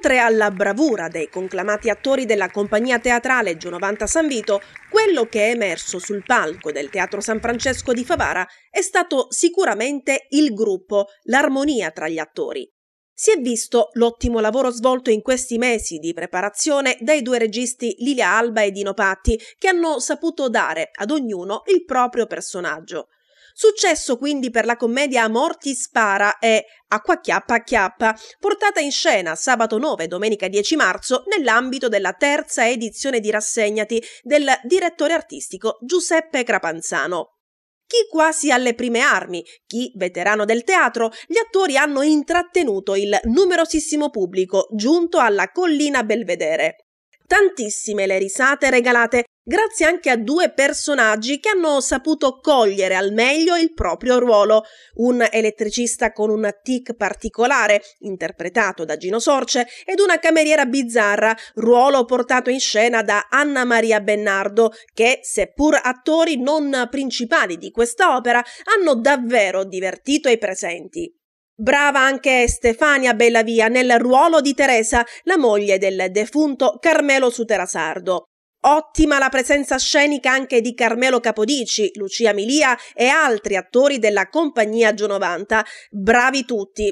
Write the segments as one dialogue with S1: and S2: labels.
S1: Oltre alla bravura dei conclamati attori della compagnia teatrale Gionovanta San Vito, quello che è emerso sul palco del Teatro San Francesco di Favara è stato sicuramente il gruppo, l'armonia tra gli attori. Si è visto l'ottimo lavoro svolto in questi mesi di preparazione dai due registi Lilia Alba e Dino Patti, che hanno saputo dare ad ognuno il proprio personaggio. Successo quindi per la commedia Morti Spara e Acqua Chiappa Acchiappa, portata in scena sabato 9 e domenica 10 marzo nell'ambito della terza edizione di Rassegnati del direttore artistico Giuseppe Crapanzano. Chi quasi alle prime armi, chi veterano del teatro, gli attori hanno intrattenuto il numerosissimo pubblico giunto alla Collina Belvedere. Tantissime le risate regalate, grazie anche a due personaggi che hanno saputo cogliere al meglio il proprio ruolo. Un elettricista con un tic particolare, interpretato da Gino Sorce, ed una cameriera bizzarra, ruolo portato in scena da Anna Maria Bennardo, che, seppur attori non principali di questa opera, hanno davvero divertito i presenti. Brava anche Stefania Bellavia nel ruolo di Teresa, la moglie del defunto Carmelo Suterasardo. Ottima la presenza scenica anche di Carmelo Capodici, Lucia Milia e altri attori della compagnia Gionovanta. Bravi tutti!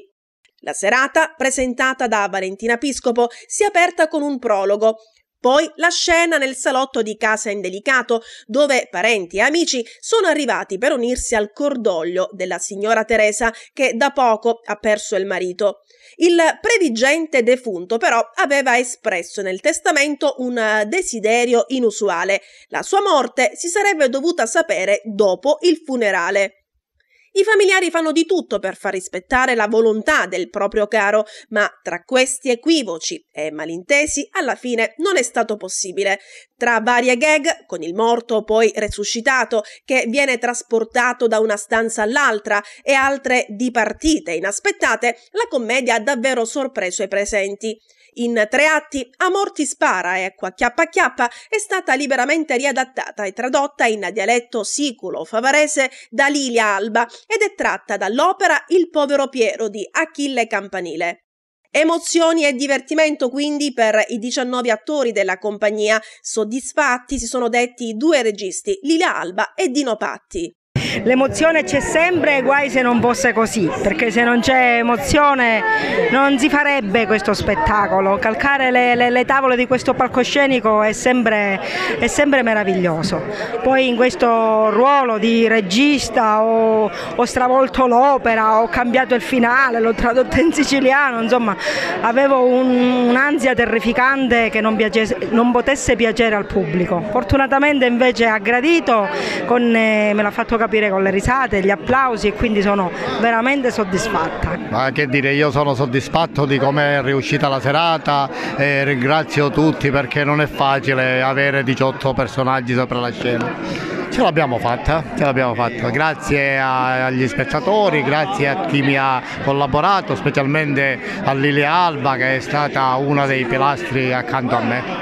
S1: La serata, presentata da Valentina Piscopo, si è aperta con un prologo. Poi la scena nel salotto di Casa Indelicato, dove parenti e amici sono arrivati per unirsi al cordoglio della signora Teresa, che da poco ha perso il marito. Il previgente defunto però aveva espresso nel testamento un desiderio inusuale. La sua morte si sarebbe dovuta sapere dopo il funerale. I familiari fanno di tutto per far rispettare la volontà del proprio caro, ma tra questi equivoci e malintesi alla fine non è stato possibile. Tra varie gag, con il morto poi resuscitato, che viene trasportato da una stanza all'altra, e altre dipartite inaspettate, la commedia ha davvero sorpreso i presenti. In 3 atti, A Morti Spara e Acqua Chiappa Acchiappa è stata liberamente riadattata e tradotta in dialetto siculo favarese da Lilia Alba ed è tratta dall'opera Il povero Piero di Achille Campanile. Emozioni e divertimento quindi per i 19 attori della compagnia. Soddisfatti si sono detti i due registi, Lilia Alba e Dino Patti.
S2: L'emozione c'è sempre, guai se non fosse così, perché se non c'è emozione non si farebbe questo spettacolo. Calcare le tavole di questo palcoscenico è sempre meraviglioso. Poi in questo ruolo di regista ho stravolto l'opera, ho cambiato il finale, l'ho tradotto in siciliano, insomma avevo un'ansia terrificante che non potesse piacere al pubblico. Fortunatamente invece ha gradito, me l'ha fatto capire con le risate, gli applausi, e quindi sono veramente soddisfatta.
S3: Ma che dire, io sono soddisfatto di come è riuscita la serata e ringrazio tutti perché non è facile avere 18 personaggi sopra la scena. Ce l'abbiamo fatta, grazie agli spettatori, grazie a chi mi ha collaborato, specialmente a Lilia Alba che è stata una dei pilastri accanto a me.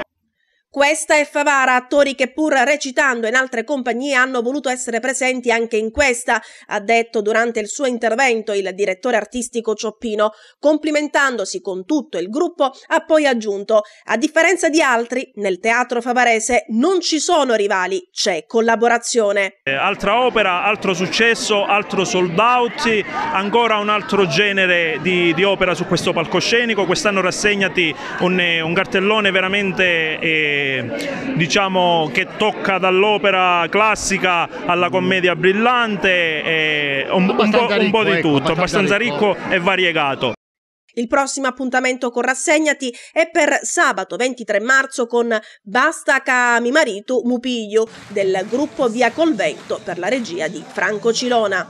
S1: Questa è Favara, attori che pur recitando in altre compagnie hanno voluto essere presenti anche in questa, ha detto durante il suo intervento il direttore artistico Cioppino. Complimentandosi con tutto il gruppo, ha poi aggiunto: a differenza di altri, nel teatro favarese non ci sono rivali, c'è collaborazione.
S4: Altra opera, altro successo, altro sold out, ancora un altro genere di opera su questo palcoscenico. Quest'anno Rassegnati un cartellone veramente diciamo che tocca dall'opera classica alla commedia brillante, un po' di tutto, abbastanza ricco e variegato.
S1: Il prossimo appuntamento con Rassegnati è per sabato 23 marzo con Basta ca mi marito Mupiglio del gruppo Via col Vento per la regia di Franco Cilona.